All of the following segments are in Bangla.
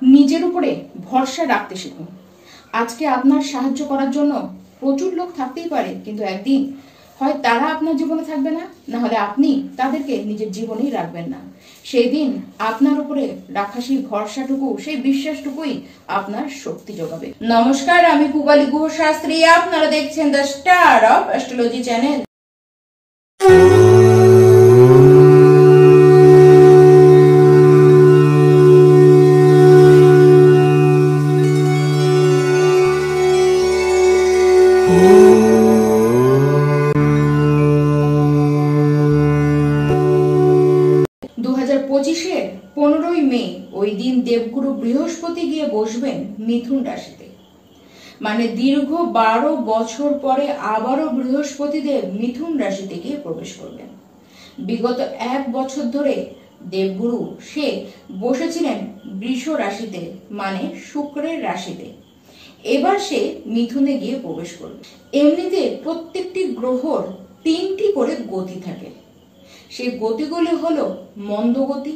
নিজের উপরে ভরসা রাখতে শিখুন। আজকে আপনার সাহায্য করার জন্য প্রচুর লোক থাকতেই পারে, কিন্তু একদিন হয় তারা আপনার জীবনে থাকবে না, না হলে আপনি তাদেরকে নিজের জীবনেই রাখবেন না। সেই দিন আপনার উপরে রাখা সেই ভরসাটুকু, সেই বিশ্বাসটুকুই আপনার শক্তি যোগাবে। নমস্কার, আমি পূবালী গুহ শাস্ত্রী। আপনারা দেখছেন the star of astrology channel. 2025-এর 15ই মে ওই দিন দেবগুরু বৃহস্পতি গিয়ে বসবেন মিথুন রাশিতে। মানে দীর্ঘ 12 বছর পরে আবারও বৃহস্পতি দেব মিথুন রাশিতে গিয়ে প্রবেশ করবেন। বিগত 1 বছর ধরে দেবগুরু সে বসেছিলেন বৃষ রাশিতে, মানে শুক্রের রাশিতে। এবার সে মিথুনে গিয়ে প্রবেশ করবে। এমনিতে প্রত্যেকটি গ্রহর 3টি করে গতি থাকে। সেই গতিগুলি হলো মন্দগতি,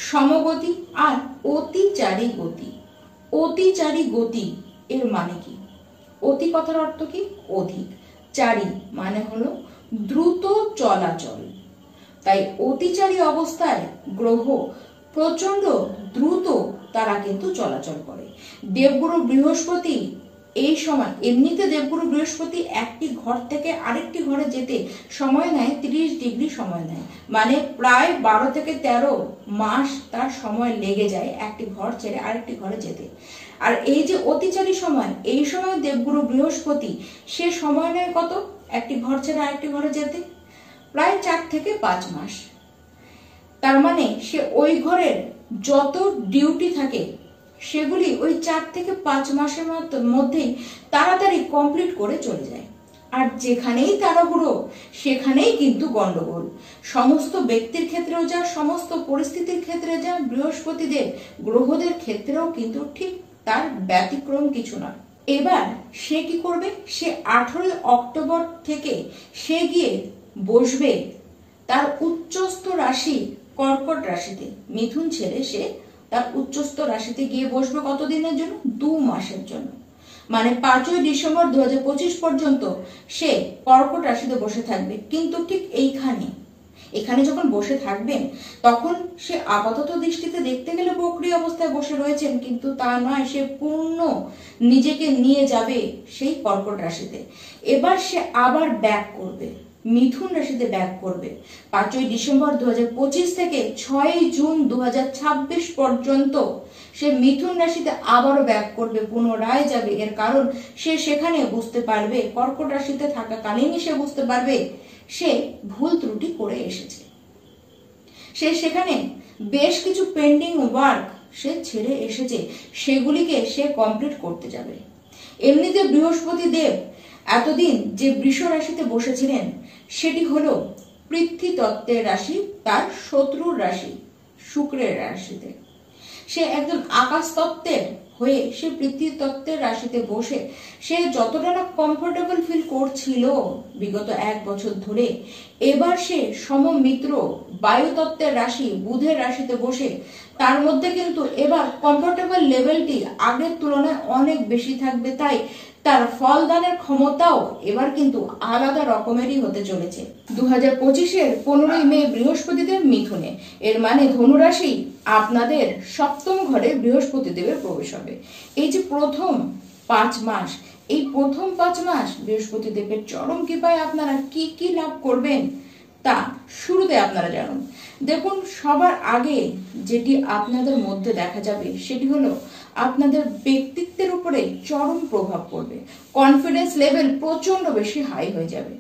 সমগতি আর অতিচারী গতি। অতিচারী গতি এর মানে কি? অতি কথার অর্থ কি? অধিক। চারী মানে হলো দ্রুত চলাচল। তাই অতিচারী অবস্থায় গ্রহ প্রচন্ড দ্রুত তারা কিন্তু চলাচল করে। দেবগুরু বৃহস্পতি এই সময়, এমনিতে দেবগুরু বৃহস্পতি একটি ঘর থেকে আরেকটি ঘরে যেতে সময় নেয় 30 ডিগ্রি সময় নেয়, মানে প্রায় 12 থেকে 13 মাস তার সময় লেগে যায় একটি ঘর ছেড়ে আরেকটি ঘরে যেতে। আর এই যে অতিচারী সময়, এই সময় দেবগুরু বৃহস্পতি সে সময় নেয় কত? একটি ঘর ছেড়ে আরেকটি ঘরে যেতে প্রায় 4 থেকে 5 মাস। তার মানে সে ওই ঘরের যত ডিউটি থাকে সেগুলি ওই 4 থেকে 5 মাসের মধ্যেই তাড়াতাড়ি কমপ্লিট করে চলে যায়। আর যেখানেই তাড়াহুড়ো সেখানেই কিন্তু গন্ডগোল। সমস্ত ব্যক্তির ক্ষেত্রেও যা, সমস্ত পরিস্থিতির ক্ষেত্রে যা, বৃহস্পতি দেব গ্রহদের ক্ষেত্রেও কিন্তু ঠিক তার ব্যতিক্রম কিছু নয়। এবার সে কি করবে? সে 18 অক্টোবর থেকে সে গিয়ে বসবে তার উচ্চস্থ রাশি কর্কট রাশিতে। মিথুন ছেড়ে সে তার উচ্চস্থ রাশিতে গিয়ে বসবে কতদিনের জন্য? 2 মাসের জন্য। মানে 5ই ডিসেম্বর 2025 পর্যন্ত সে কর্কট রাশিতে বসে থাকবে। কিন্তু ঠিক এখানে যখন বসে থাকবেন তখন সে আপাতত দৃষ্টিতে দেখতে গেলে বকরি অবস্থায় বসে রয়েছেন, কিন্তু তা নয়, সে পূর্ণ নিজেকে নিয়ে যাবে সেই কর্কট রাশিতে। এবার সে আবার ব্যাক করবে, মিথুন রাশিতে ব্যাক করবে 5ই ডিসেম্বর 2025 থেকে 6ই জুন 2026 পর্যন্ত সে মিথুন রাশিতে আবারও ব্যাক করবে, পুনরায় যাবে। এর কারণ সে সেখানে বুঝতে পারবে, কর্কট রাশিতে থাকাকালীনই সে বুঝতে পারবে সে ভুল ত্রুটি করে এসেছে। সে সেখানে বেশ কিছু পেন্ডিং ওয়ার্ক সে ছেড়ে এসেছে, সেগুলিকে সে কমপ্লিট করতে যাবে। এমনিতে বৃহস্পতি দেব এতদিন যে বৃষ রাশিতে বসেছিলেন সেটি হলো পৃথ্বী তত্ত্বের রাশি, তার শত্রুর রাশি শুক্রের রাশিতে। সে একজন আকাশ তত্ত্বের হয়ে সে পৃথ্বী তত্ত্বের রাশিতে বসে সে যতটা না কমফোর্টেবল ফিল করছিল বিগত 1 বছর ধরে, এবার সে সমমিত্র বায়ু তত্ত্বের রাশি বুধের রাশিতে বসে তার মধ্যে কিন্তু এবার কমফোর্টেবল লেভেলটি আগের তুলনায় অনেক বেশি থাকবে। তাই তার ফলদানের ক্ষমতাও এবার কিন্তু আলাদা রকমেরই হতে চলেছে। 2025-এর 15ই মে বৃহস্পতি দেব মিথুনে, এর মানে ধনুরাশি আপনাদের 7ম ঘরে বৃহস্পতি দেবের প্রবেশ হবে। এই যে প্রথম 5 মাস, এই প্রথম 5 মাস বৃহস্পতি দেবের চরম কৃপায় আপনারা কি কি লাভ করবেন তা শুরুতে আপনারা জানুন। দেখুন, সবার আগে যেটি আপনাদের মধ্যে দেখা যাবে সেটি হলো আপনাদের ব্যক্তিত্বের উপরে চরম প্রভাব পড়বে। কনফিডেন্স লেভেল প্রচন্ড বেশি হাই হয়ে যাবে।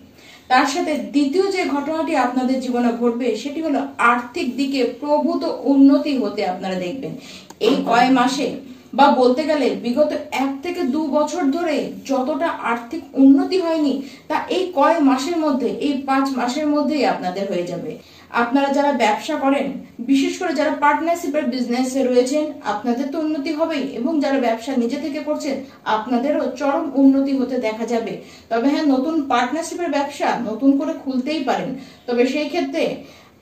তার সাথে দ্বিতীয় যে ঘটনাটি আপনাদের জীবনে ঘটবে সেটি হলো আর্থিক দিকে প্রভূত উন্নতি হতে আপনারা দেখবেন। এই কয় মাসে, বা বলতে গেলে বিগত 1 থেকে 2 বছর ধরে যতটা আর্থিক উন্নতি হয়নি তা এই কয় মাসের মধ্যে, এই 5 মাসের মধ্যেই আপনাদের হয়ে যাবে। আপনারা যারা ব্যবসা করেন, বিশেষ করে যারা পার্টনারশিপের বিজনেসে রয়েছেন, আপনাদের তো উন্নতি হবেই, এবং যারা ব্যবসা নিজে থেকে করছেন আপনাদেরও চরম উন্নতি হতে দেখা যাবে। তবে হ্যাঁ, নতুন পার্টনারশিপের ব্যবসা নতুন করে খুলতেই পারেন, তবে সেই ক্ষেত্রে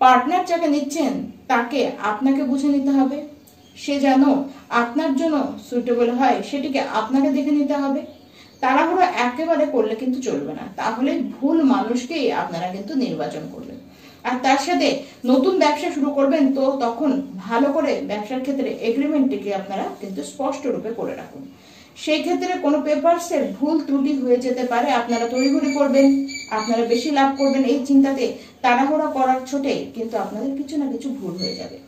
পার্টনার যাকে নিচ্ছেন তাকে আপনাকে বুঝে নিতে হবে, সে যেন আপনার জন্য সুইটেবল হয় সেটিকে আপনাকে দেখে নিতে হবে। তাড়াহুড়ো একেবারে করলে কিন্তু চলবে না, তাহলে ভুল মানুষকেই আপনারা কিন্তু নির্বাচন করবেন। আর তার সাথে নতুন ব্যবসা শুরু করবেন, তো তখন ভালো করে ব্যবসার ক্ষেত্রে এগ্রিমেন্টটিকে আপনারা কিন্তু স্পষ্ট রূপে করে রাখুন। সেই ক্ষেত্রে কোনো পেপারসের ভুল ত্রুটি হয়ে যেতে পারে, আপনারা তড়িঘড়ি করবেন, আপনারা বেশি লাভ করবেন এই চিন্তাতে তাড়াহুড়া করার ছোটে কিন্তু আপনাদের কিছু না কিছু ভুল হয়ে যাবে।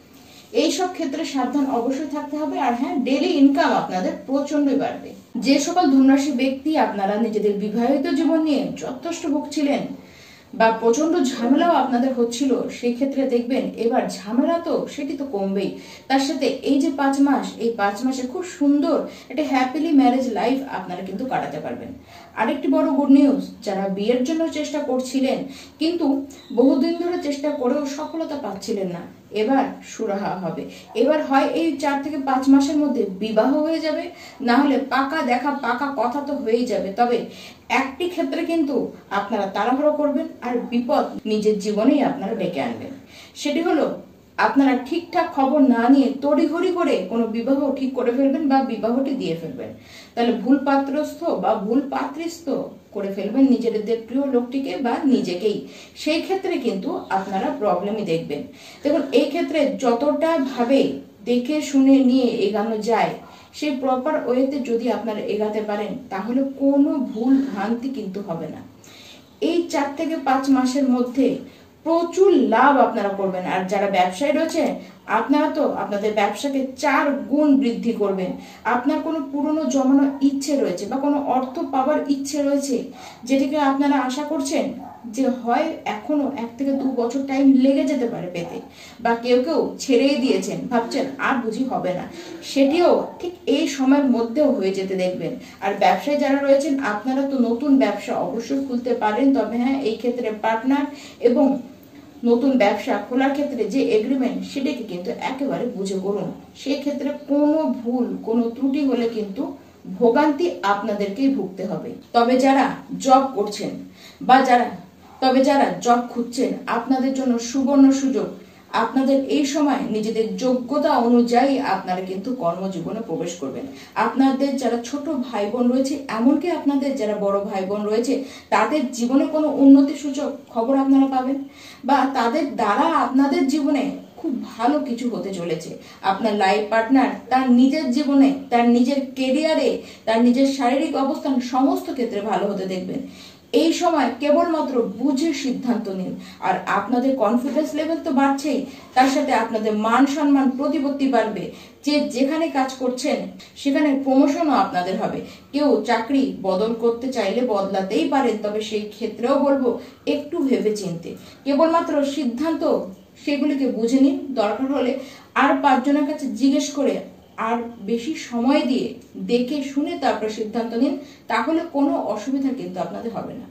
এইসব ক্ষেত্রে সাবধান অবশ্যই থাকতে হবে। আর হ্যাঁ, ডেইলি ইনকাম আপনাদের প্রচন্ডই বাড়বে। যে সকল ধনুরাশি ব্যক্তি আপনারা নিজেদের বিবাহিত জীবন নিয়ে যথেষ্ট ভুগছিলেন বা প্রচন্ড ঝামেলাও আপনাদের হচ্ছিল, সেই ক্ষেত্রে দেখবেন এবার ঝামেলা তো সেটি তো কমবেই। তার সাথে এই যে 5 মাস, এই 5 মাসে খুব সুন্দর একটা হ্যাপিলি ম্যারেজ লাইফ আপনারা কিন্তু কাটাতে পারবেন। আরেকটি বড় গুড নিউজ, যারা বিয়ের জন্য চেষ্টা করছিলেন কিন্তু বহুদিন ধরে চেষ্টা করেও সফলতা পাচ্ছিলেন না, এবার সুরাহা হবে। এবার হয় এই 4 থেকে 5 মাসের মধ্যে বিবাহ হয়ে যাবে, না হলে পাকা দেখা পাকা কথা তো হয়েই যাবে। তবে একটি ক্ষেত্রে কিন্তু আপনারা তাড়াহুড়ো করবেন আর বিপদ নিজের জীবনেই আপনারা ডেকে আনবেন। সেটি হলো আপনারা ঠিকঠাক খবর না নিয়ে তড়িঘড়ি করে কোনো বিবাহ ঠিক করে ফেলবেন বা বিবাহটি দিয়ে ফেলবেন, তাহলে ভুল পাত্রস্থ বা ভুল পাত্রস্থ করে ফেলবেন নিজেদের প্রিয় লোকটিকে বা নিজেকেই। সেই ক্ষেত্রে কিন্তু আপনারা প্রবলেমই দেখবেন। দেখুন, এই ক্ষেত্রে যতটা ভাবে দেখে শুনে নিয়ে এগানো যায়, সেই প্রপার ওয়েতে যদি আপনারা এগাতে পারেন, তাহলে কোনো ভুল ভ্রান্তি কিন্তু হবে না। এই 4 থেকে 5 মাসের মধ্যে প্রচুর লাভ আপনারা করবেন। আর যারা ব্যবসায়ী রয়েছে, আপনারা তো আপনাদের ব্যবসাকে 4 গুণ বৃদ্ধি করবেন। আপনার কোনো পুরনো জমানো ইচ্ছে রয়েছে বা কোনো অর্থ পাওয়ার ইচ্ছে রয়েছে, যেটিকে আপনারা আশা করছেন যে হয় এখনো 1 থেকে 2 বছর টাইম লেগে যেতে পারে পেতে, বা কেউ কেউ ছেড়েই দিয়েছেন, ভাবছেন আর বুঝি হবে না, সেটিও ঠিক এই সময়ের মধ্যেও হয়ে যেতে দেখবেন। আর ব্যবসায় যারা রয়েছেন, আপনারা তো নতুন ব্যবসা অবশ্যই খুলতে পারেন, তবে হ্যাঁ, এই ক্ষেত্রে পার্টনার এবং নতুন ব্যবসা খোলার ক্ষেত্রে যে এগ্রিমেন্ট, সেটাকে কিন্তু একেবারে বুঝে করুন। সেই ক্ষেত্রে কোনো ভুল কোনো ত্রুটি হলে কিন্তু ভোগান্তি আপনাদেরকেই ভুগতে হবে। তবে যারা জব করছেন বা যারা জব খুঁজছেন, আপনাদের জন্য সুবর্ণ সুযোগ। আপনাদের এই সময় নিজেদের যোগ্যতা অনুযায়ী আপনারা কিন্তু কর্মজীবনে প্রবেশ করবেন। আপনাদের যারা ছোট ভাই বোন রয়েছে, এমনকি আপনাদের যারা বড় ভাই বোন রয়েছে, তাদের জীবনে কোনো উন্নতি সূচক খবর আপনারা পাবেন, বা তাদের দ্বারা আপনাদের জীবনে খুব ভালো কিছু হতে চলেছে। আপনার লাইফ পার্টনার তার নিজের জীবনে, তার নিজের কেরিয়ারে, তার নিজের শারীরিক অবস্থান সমস্ত ক্ষেত্রে ভালো হতে দেখবেন। এই সময় কেবলমাত্র বুঝে সিদ্ধান্ত নিন। আর আপনাদের কনফিডেন্স লেভেল তো বাড়ছেই, তার সাথে আপনাদের মান সম্মান প্রতিপত্তি বাড়বে। যে যেখানে কাজ করছেন সেখানে প্রমোশনও আপনাদের হবে। কেউ চাকরি বদল করতে চাইলে বদলাতেই পারেন, তবে সেই ক্ষেত্রেও বলবো একটু ভেবে চিনতে, কেবলমাত্র সিদ্ধান্ত সেগুলিকে বুঝে নিন। দরকার হলে আর 5 জনের কাছে জিজ্ঞেস করে আর বেশি সময় দিয়ে দেখে শুনে তারপর সিদ্ধান্ত নিন, তাহলে কোনো অসুবিধা কিন্তু আপনাদের হবে না।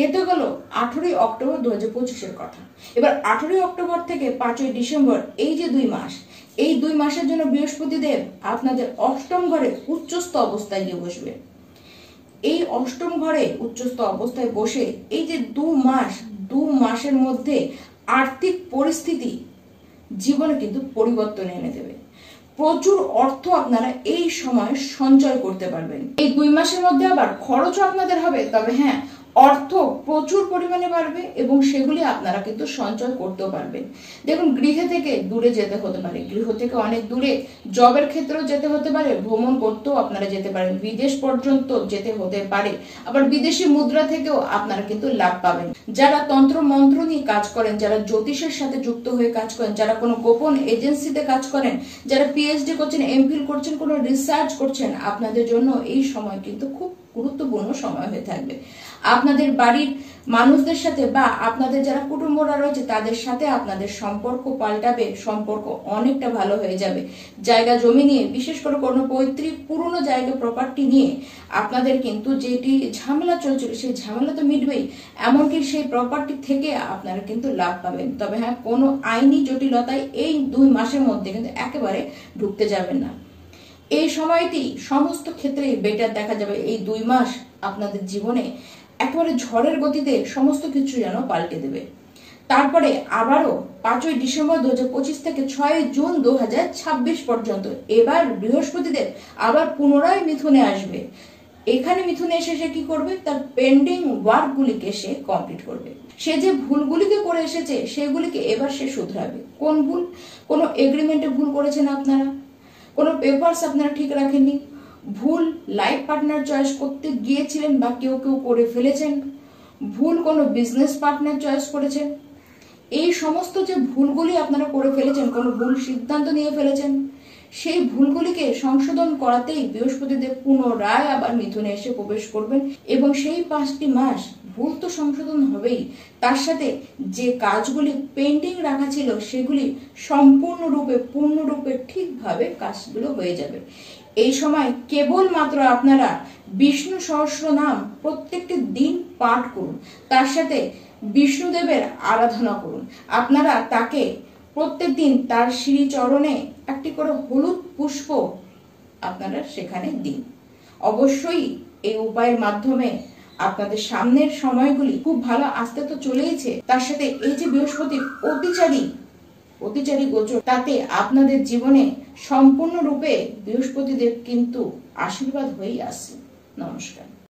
এ তো গেল 18ই অক্টোবর 2025-এর কথা। এবার 18ই অক্টোবর থেকে 5ই ডিসেম্বর, এই যে 2 মাস, এই 2 মাসের জন্য বৃহস্পতিদেব আপনাদের 8ম ঘরে উচ্চস্থ অবস্থায় গিয়ে বসবে। এই 8ম ঘরে উচ্চস্থ অবস্থায় বসে এই যে 2 মাসের মধ্যে আর্থিক পরিস্থিতি জীবনে কিন্তু পরিবর্তন এনে দেবে। প্রচুর অর্থ আপনারা এই সময় সঞ্চয় করতে পারবেন। এই 2 মাসের মধ্যে আবার খরচও আপনাদের হবে, তবে হ্যাঁ, অর্থ প্রচুর পরিমাণে বাড়বে এবং সেগুলি আপনারা কিন্তু সঞ্চয় করতেও পারবেন। দেখুন, গৃহে থেকে দূরে যেতে হতে পারে, গৃহ থেকে অনেক দূরে জবের ক্ষেত্রেও যেতে হতে পারে, ভ্রমণ করতেও আপনারা যেতে পারেন, বিদেশ পর্যন্ত যেতে হতে পারে, আবার বিদেশি মুদ্রা থেকেও আপনারা কিন্তু লাভ পাবেন। যারা তন্ত্র মন্ত্র নিয়ে কাজ করেন, যারা জ্যোতিষের সাথে যুক্ত হয়ে কাজ করেন, যারা কোনো গোপন এজেন্সিতে কাজ করেন, যারা পিএইচডি করছেন, এমফিল করছেন, কোনো রিসার্চ করছেন, আপনাদের জন্য এই সময় কিন্তু খুব গুরুত্বপূর্ণ সময় হয়ে থাকবে। আপনাদের বাড়ির মানুষদের সাথে বা আপনাদের যারা কুটুম্বরা রয়েছে তাদের সাথে আপনাদের সম্পর্ক পাল্টাবে, সম্পর্ক অনেকটা ভালো হয়ে যাবে। জায়গা জমি নিয়ে, বিশেষ করে কোনো পৈতৃক পুরনো জায়গা প্রপার্টি নিয়ে আপনাদের কিন্তু যেটি ঝামেলা চলছিল, সেই ঝামেলা তো মিটবেই, এমনকি সেই প্রপার্টি থেকে আপনারা কিন্তু লাভ পাবেন। তবে হ্যাঁ, কোনো আইনি জটিলতায় এই 2 মাসের মধ্যে কিন্তু একেবারে ঢুকতে যাবেন না। এই সময়টি সমস্ত ক্ষেত্রেই বেটার দেখা যাবে। এই 2 মাস আপনাদের জীবনে একেবারে ঝড়ের গতিতে সমস্ত কিছু যেন পাল্টে দেবে। তারপরে আবারও 5ই ডিসেম্বর 2025 থেকে 6ই জুন 2026 পর্যন্ত এবার বৃহস্পতিদেব আবার পুনরায় মিথুনে আসবে। এখানে মিথুনে এসে সে কি করবে? তার পেন্ডিং ওয়ার্ক গুলিকে সে কমপ্লিট করবে। সে যে ভুলগুলিকে করে এসেছে সেগুলিকে এবার সে শুধরাবে। কোন ভুল? কোনো এগ্রিমেন্টে ভুল করেছেন আপনারা, কোনো পেপারস আপনারা ঠিক রাখেননি, ভুল লাইফ পার্টনার চয়েস করতে গিয়েছিলেন বা কেউ কেউ করে ফেলেছেন, ভুল কোনো বিজনেস পার্টনার চয়েস করেছেন, এই সমস্ত যে ভুলগুলি আপনারা করে ফেলেছেন, কোনো ভুল সিদ্ধান্ত নিয়ে ফেলেছেন, সেই ভুলগুলিকে সংশোধন করাতেই বৃহস্পতিদেব পুনরায় আবার মিথুনে এসে প্রবেশ করবেন এবং সেই 5টি মাস ভুল তো সংশোধন হবেই, তার সাথে যে কাজগুলি পেন্ডিং রাখা ছিল সেগুলি সম্পূর্ণরূপে পূর্ণরূপে ঠিকভাবে কাজগুলো হয়ে যাবে। এই সময় কেবলমাত্র আপনারা বিষ্ণু সহস্রনাম প্রত্যেকটি দিন পাঠ করুন, তার সাথে বিষ্ণুদেবের আরাধনা করুন। আপনারা তাকে প্রত্যেকদিন তার শ্রীচরণে একটি করে হলুদ পুষ্প আপনারা সেখানে দিন। অবশ্যই এই উপায়ের মাধ্যমে আপনাদের সামনের সময়গুলি খুব ভালো আসতে তো চলেইছে, তার সাথে এই যে বৃহস্পতির অতিচারী গোচর, তাতে আপনাদের জীবনে সম্পূর্ণরূপে বৃহস্পতিদেব কিন্তু আশীর্বাদ হয়েই আসছে। নমস্কার।